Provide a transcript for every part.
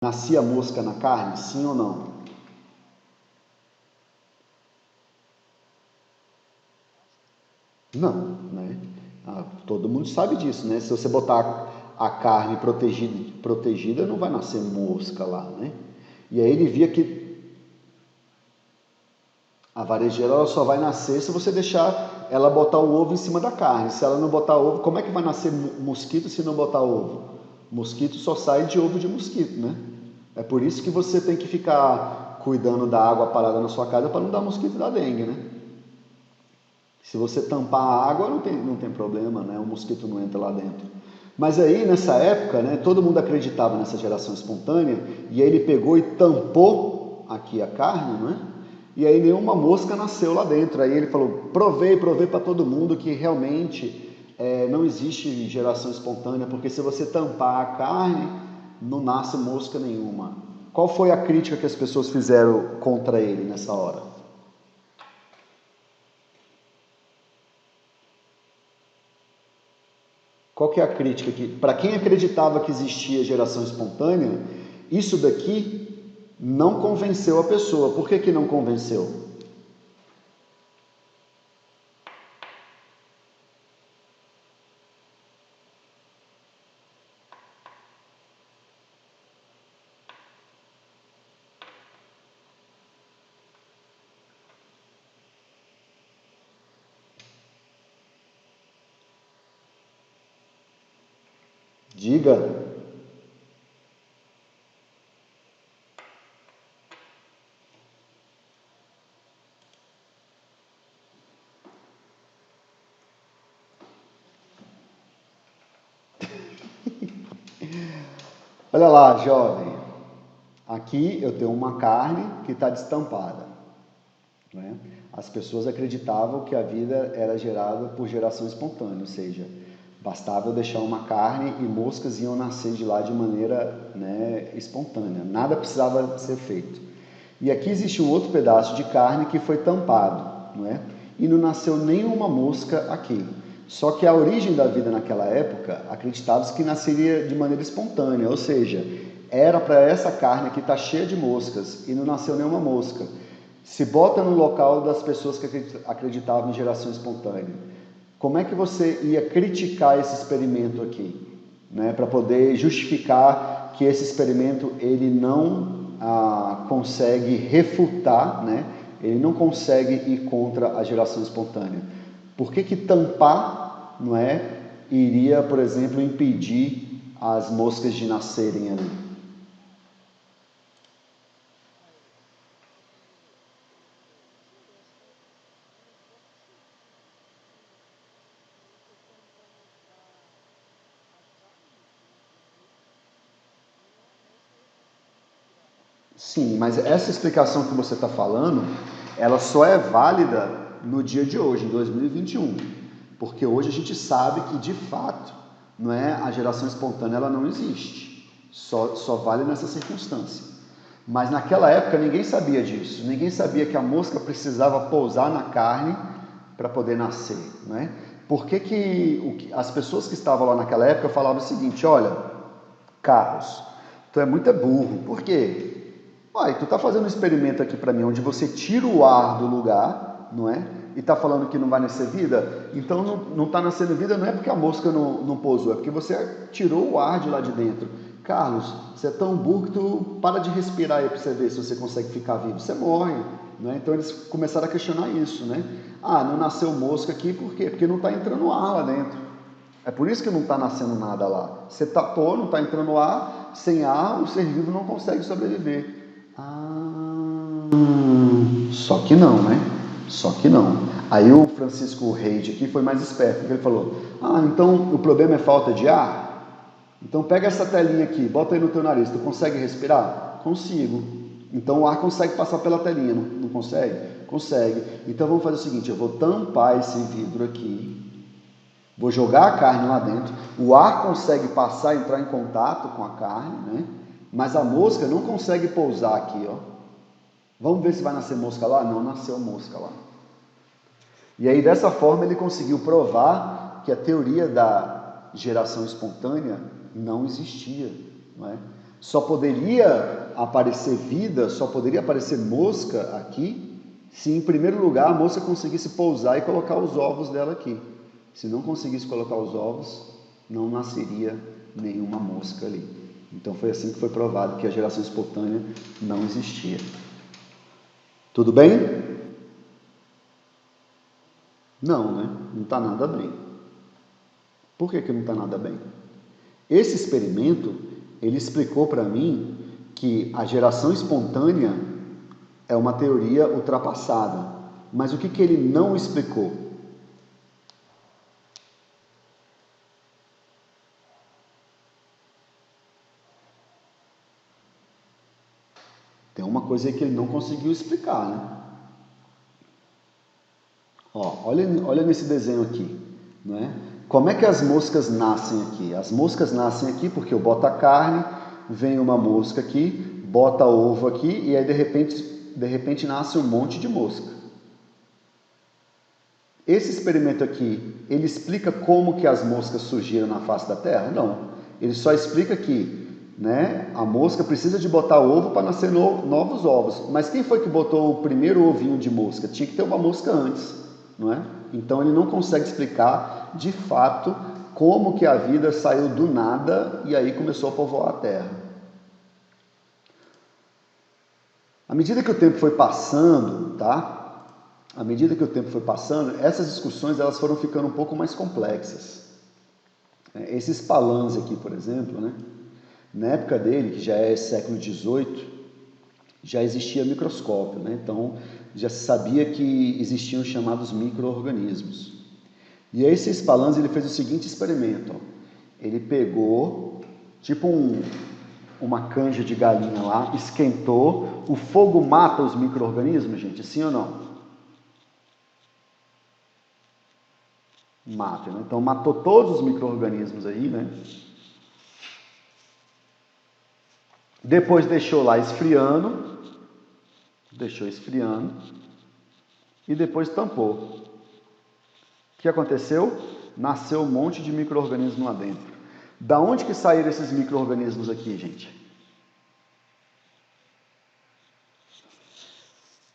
nascia mosca na carne, sim ou não? Não, né? Todo mundo sabe disso, né? Se você botar a carne protegida, não vai nascer mosca lá, né? E aí ele via que a varejeira ela só vai nascer se você deixar ela botar o ovo em cima da carne. Se ela não botar ovo, como é que vai nascer mosquito se não botar ovo? Mosquito só sai de ovo de mosquito, né? É por isso que você tem que ficar cuidando da água parada na sua casa para não dar mosquito da dengue, né? Se você tampar a água, não tem problema, né? O mosquito não entra lá dentro. Mas aí, nessa época, né, todo mundo acreditava nessa geração espontânea, e aí ele pegou e tampou aqui a carne, não é? E aí nenhuma mosca nasceu lá dentro. Aí ele falou, provei para todo mundo que realmente não existe geração espontânea, porque se você tampar a carne, não nasce mosca nenhuma. Qual foi a crítica que as pessoas fizeram contra ele nessa hora? Qual que é a crítica aqui? Para quem acreditava que existia geração espontânea, isso daqui não convenceu a pessoa. Por que que não convenceu? Diga. Olha lá, jovem. Aqui eu tenho uma carne que está destampada, né? As pessoas acreditavam que a vida era gerada por geração espontânea, ou seja, bastava eu deixar uma carne e moscas iam nascer de lá de maneira, né, espontânea, nada precisava ser feito. E aqui existe um outro pedaço de carne que foi tampado, não é? E não nasceu nenhuma mosca aqui. Só que a origem da vida naquela época acreditava-se que nasceria de maneira espontânea, ou seja, era para essa carne que está cheia de moscas e não nasceu nenhuma mosca. Se bota no local das pessoas que acreditavam em geração espontânea. Como é que você ia criticar esse experimento aqui, né, para poder justificar que esse experimento ele não consegue refutar, né, ele não consegue ir contra a geração espontânea? Por que que tampar, não é, iria, por exemplo, impedir as moscas de nascerem ali? Sim, mas essa explicação que você está falando, ela só é válida no dia de hoje, em 2021, porque hoje a gente sabe que de fato, não é, a geração espontânea ela não existe, só vale nessa circunstância. Mas naquela época ninguém sabia disso, ninguém sabia que a mosca precisava pousar na carne para poder nascer, não é? Por que que as pessoas que estavam lá naquela época falavam o seguinte, olha, Carlos, tu é muito burro, por quê? Uai, tu tá fazendo um experimento aqui para mim, onde você tira o ar do lugar, não é? E tá falando que não vai nascer vida? Então não tá nascendo vida não é porque a mosca não pousou, é porque você tirou o ar de lá de dentro. Carlos, você é tão burro que tu para de respirar aí para você ver se você consegue ficar vivo. Você morre, né? Então eles começaram a questionar isso, né? Ah, não nasceu mosca aqui, por quê? Porque não está entrando ar lá dentro. É por isso que não está nascendo nada lá. Você tapou, não está entrando ar, sem ar o ser vivo não consegue sobreviver. Só que não, né? Só que não. Aí o Francisco Reid aqui foi mais esperto, porque ele falou, então o problema é falta de ar? Então pega essa telinha aqui, bota aí no teu nariz, tu consegue respirar? Consigo. Então o ar consegue passar pela telinha, não consegue? Consegue. Então vamos fazer o seguinte, eu vou tampar esse vidro aqui, vou jogar a carne lá dentro, o ar consegue passar, entrar em contato com a carne, né? Mas a mosca não consegue pousar aqui, ó. Vamos ver se vai nascer mosca lá? Não nasceu mosca lá. E aí dessa forma ele conseguiu provar que a teoria da geração espontânea não existia, não é? só poderia aparecer vida, só poderia aparecer mosca aqui, se em primeiro lugar a mosca conseguisse pousar e colocar os ovos dela aqui. Se não conseguisse colocar os ovos, não nasceria nenhuma mosca ali. Então foi assim que foi provado que a geração espontânea não existia. Tudo bem? Não, né? Não está nada bem. Por que não está nada bem? Esse experimento, ele explicou para mim que a geração espontânea é uma teoria ultrapassada. Mas o que ele não explicou? Tem uma coisa aí que ele não conseguiu explicar, né? Ó, olha nesse desenho aqui, né? Como é que as moscas nascem aqui? As moscas nascem aqui porque eu boto a carne, vem uma mosca aqui, bota ovo aqui e aí de repente nasce um monte de mosca. Esse experimento aqui, ele explica como que as moscas surgiram na face da Terra? Não. Ele só explica que, né, a mosca precisa de botar ovo para nascer novos ovos. Mas quem foi que botou o primeiro ovinho de mosca? Tinha que ter uma mosca antes, não é? Então ele não consegue explicar, de fato, como que a vida saiu do nada e aí começou a povoar a Terra. À medida que o tempo foi passando, tá? À medida que o tempo foi passando, essas discussões elas foram ficando um pouco mais complexas. Esses Spallanzani aqui, por exemplo, né? Na época dele, que já é século XVIII, já existia microscópio, né? Então já se sabia que existiam os chamados micro-organismos. E aí esse Spallanzani ele fez o seguinte experimento. Ó. Ele pegou tipo uma canja de galinha lá, esquentou, o fogo mata os micro-organismos, gente, sim ou não? Mata, né? Então matou todos os micro-organismos aí, né? Depois deixou lá esfriando, e depois tampou. O que aconteceu? Nasceu um monte de micro-organismos lá dentro. Da onde que saíram esses micro-organismos aqui, gente?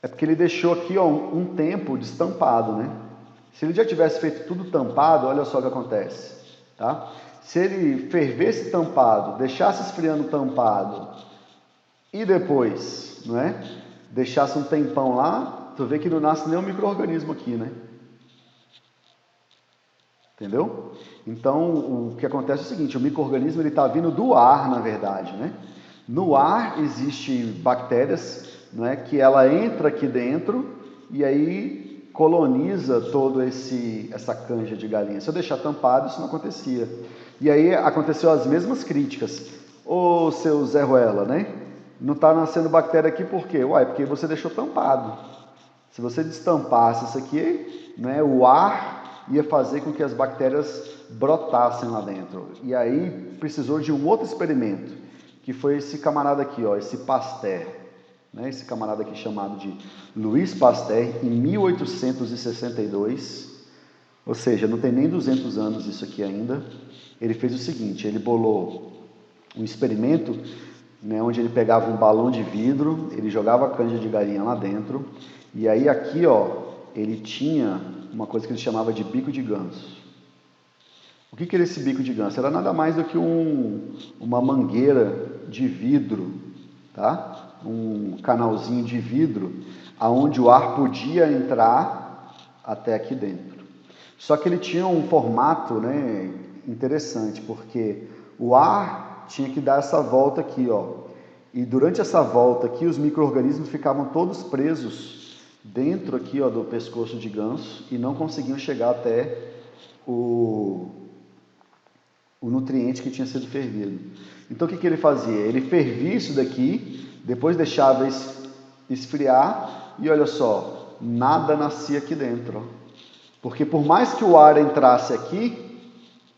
É porque ele deixou aqui ó, um tempo destampado, né? Se ele já tivesse feito tudo tampado, olha só o que acontece, tá? Se ele fervesse tampado, deixasse esfriando tampado e depois, não é? Deixasse um tempão lá, tu vê que não nasce nenhum micro-organismo aqui, né? Entendeu? Então, o que acontece é o seguinte, o micro-organismo ele está vindo do ar, na verdade, né? No ar existe bactérias, não é? Que ela entra aqui dentro e aí coloniza todo essa canja de galinha. Se eu deixar tampado, isso não acontecia. E aí aconteceu as mesmas críticas. Ô, seu Zé Ruela, né? Não está nascendo bactéria aqui por quê? Uai, porque você deixou tampado. Se você destampasse isso aqui, né, o ar ia fazer com que as bactérias brotassem lá dentro. E aí precisou de um outro experimento, que foi esse camarada aqui, ó, esse Pasteur. Né, esse camarada aqui chamado de Louis Pasteur, em 1862, ou seja, não tem nem 200 anos isso aqui ainda, ele fez o seguinte, ele bolou um experimento, né, onde ele pegava um balão de vidro, ele jogava a canja de galinha lá dentro, e aí aqui ó, ele tinha uma coisa que ele chamava de bico de ganso. O que era esse bico de ganso? Era nada mais do que uma mangueira de vidro, tá? Um canalzinho de vidro, aonde o ar podia entrar até aqui dentro. Só que ele tinha um formato, né, interessante, porque o ar tinha que dar essa volta aqui, ó. E durante essa volta aqui, os micro-organismos ficavam todos presos dentro aqui, ó, do pescoço de ganso e não conseguiam chegar até o nutriente que tinha sido fervido. Então o que ele fazia? Ele fervia isso daqui, depois deixava esfriar e olha só, nada nascia aqui dentro. Porque por mais que o ar entrasse aqui,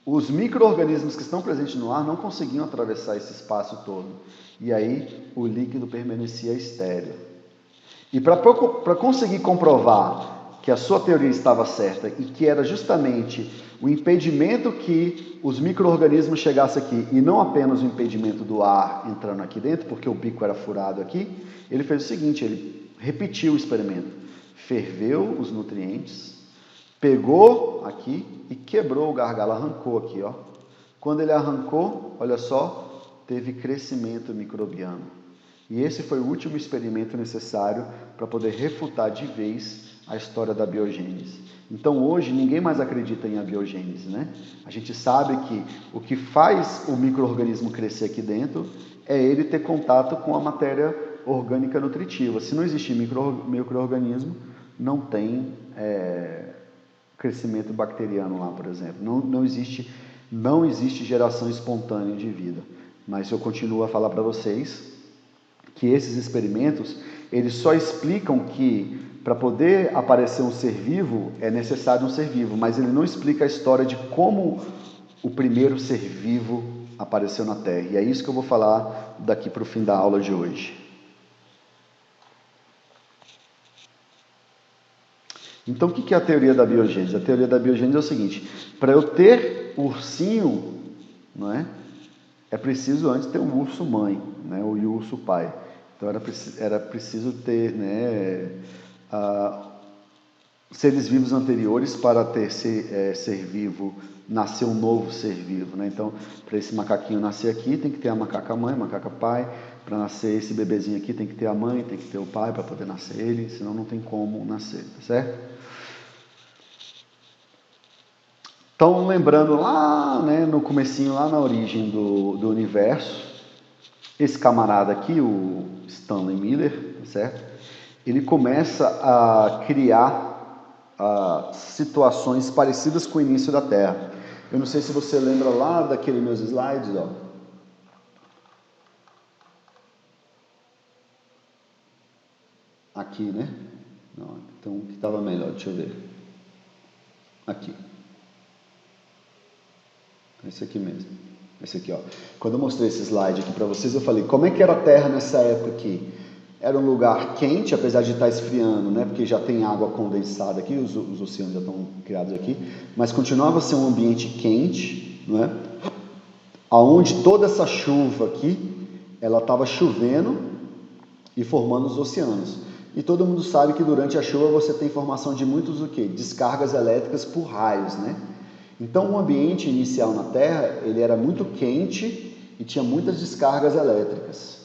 os micro-organismos que estão presentes no ar não conseguiam atravessar esse espaço todo. E aí o líquido permanecia estéril. E para conseguir comprovar que a sua teoria estava certa e que era justamente o impedimento que os micro-organismos chegassem aqui, e não apenas o impedimento do ar entrando aqui dentro, porque o bico era furado aqui, ele fez o seguinte, ele repetiu o experimento, ferveu os nutrientes, pegou aqui e quebrou o gargalo, arrancou aqui, ó. Quando ele arrancou, olha só, teve crescimento microbiano. E esse foi o último experimento necessário para poder refutar de vez a história da biogênese. Então hoje ninguém mais acredita em abiogênese, né? A gente sabe que o que faz o micro-organismo crescer aqui dentro é ele ter contato com a matéria orgânica nutritiva. Se não existe micro-organismo, não tem crescimento bacteriano lá, por exemplo. Não existe geração espontânea de vida. Mas eu continuo a falar para vocês que esses experimentos, eles só explicam que para poder aparecer um ser vivo, é necessário um ser vivo, mas ele não explica a história de como o primeiro ser vivo apareceu na Terra. E é isso que eu vou falar daqui para o fim da aula de hoje. Então, o que é a teoria da biogênese? A teoria da biogênese é o seguinte, para eu ter ursinho, não é? É preciso antes ter um urso mãe, né? E o urso pai. Então, era preciso ter, né, seres vivos anteriores para ter ser vivo, nascer um novo ser vivo, né? Então, para esse macaquinho nascer aqui, tem que ter a macaca mãe, macaca pai. Para nascer esse bebezinho aqui, tem que ter a mãe, tem que ter o pai para poder nascer ele, senão não tem como nascer, tá certo? Então, lembrando lá, né, no comecinho, lá na origem do universo, esse camarada aqui, o Stanley Miller, tá certo? Ele começa a criar situações parecidas com o início da Terra. Eu não sei se você lembra lá daqueles meus slides, ó. Aqui, né? Não, então, o que estava melhor? Deixa eu ver. Aqui. Esse aqui mesmo. Esse aqui, ó. Quando eu mostrei esse slide aqui para vocês, eu falei, como é que era a Terra nessa época aqui? Era um lugar quente, apesar de estar esfriando, né? Porque já tem água condensada aqui, os oceanos já estão criados aqui, mas continuava a ser um ambiente quente, não é? Aonde toda essa chuva aqui, ela estava chovendo e formando os oceanos. E todo mundo sabe que durante a chuva você tem formação de muitos o quê? Descargas elétricas por raios, né? Então o ambiente inicial na Terra, ele era muito quente e tinha muitas descargas elétricas.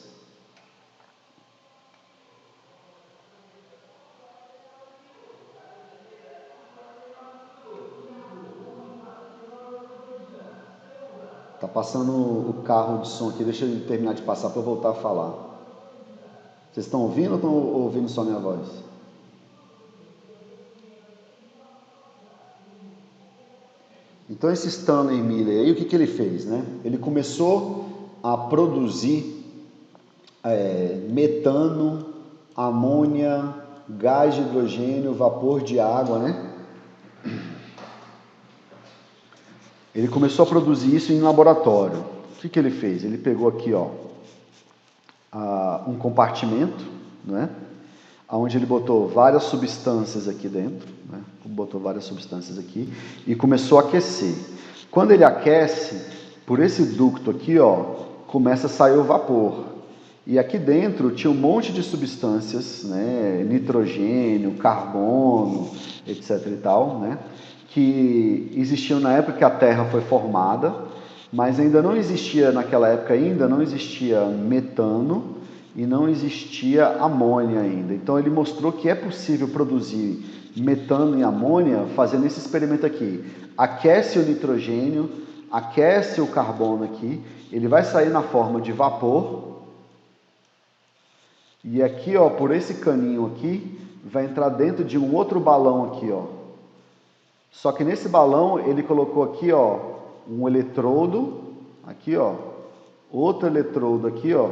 Tá passando o carro de som aqui, deixa ele terminar de passar para eu voltar a falar. Vocês estão ouvindo ou estão ouvindo só minha voz? Então esse Stanley Miller aí, o que ele fez, né? Ele começou a produzir metano, amônia, gás de hidrogênio, vapor de água, né? Ele começou a produzir isso em laboratório. O que ele fez? Ele pegou aqui, ó, um compartimento, né? Onde ele botou várias substâncias aqui dentro, né? Botou várias substâncias aqui e começou a aquecer. Quando ele aquece, por esse ducto aqui, ó, começa a sair o vapor. E aqui dentro tinha um monte de substâncias, né? Nitrogênio, carbono, etc e tal, né? Que existiam na época que a Terra foi formada, mas ainda não existia, naquela época ainda, não existia metano e não existia amônia ainda. Então ele mostrou que é possível produzir metano e amônia fazendo esse experimento aqui. Aquece o nitrogênio, aquece o carbono aqui, ele vai sair na forma de vapor, e aqui, ó, por esse caninho aqui, vai entrar dentro de um outro balão aqui, ó. Só que nesse balão ele colocou aqui, ó, um eletrodo, aqui, ó, outro eletrodo aqui, ó,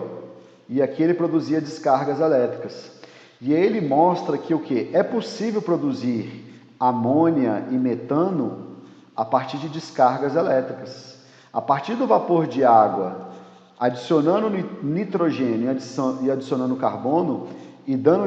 e aqui ele produzia descargas elétricas. E ele mostra que o que? É possível produzir amônia e metano a partir de descargas elétricas. A partir do vapor de água, adicionando nitrogênio e adicionando carbono e dando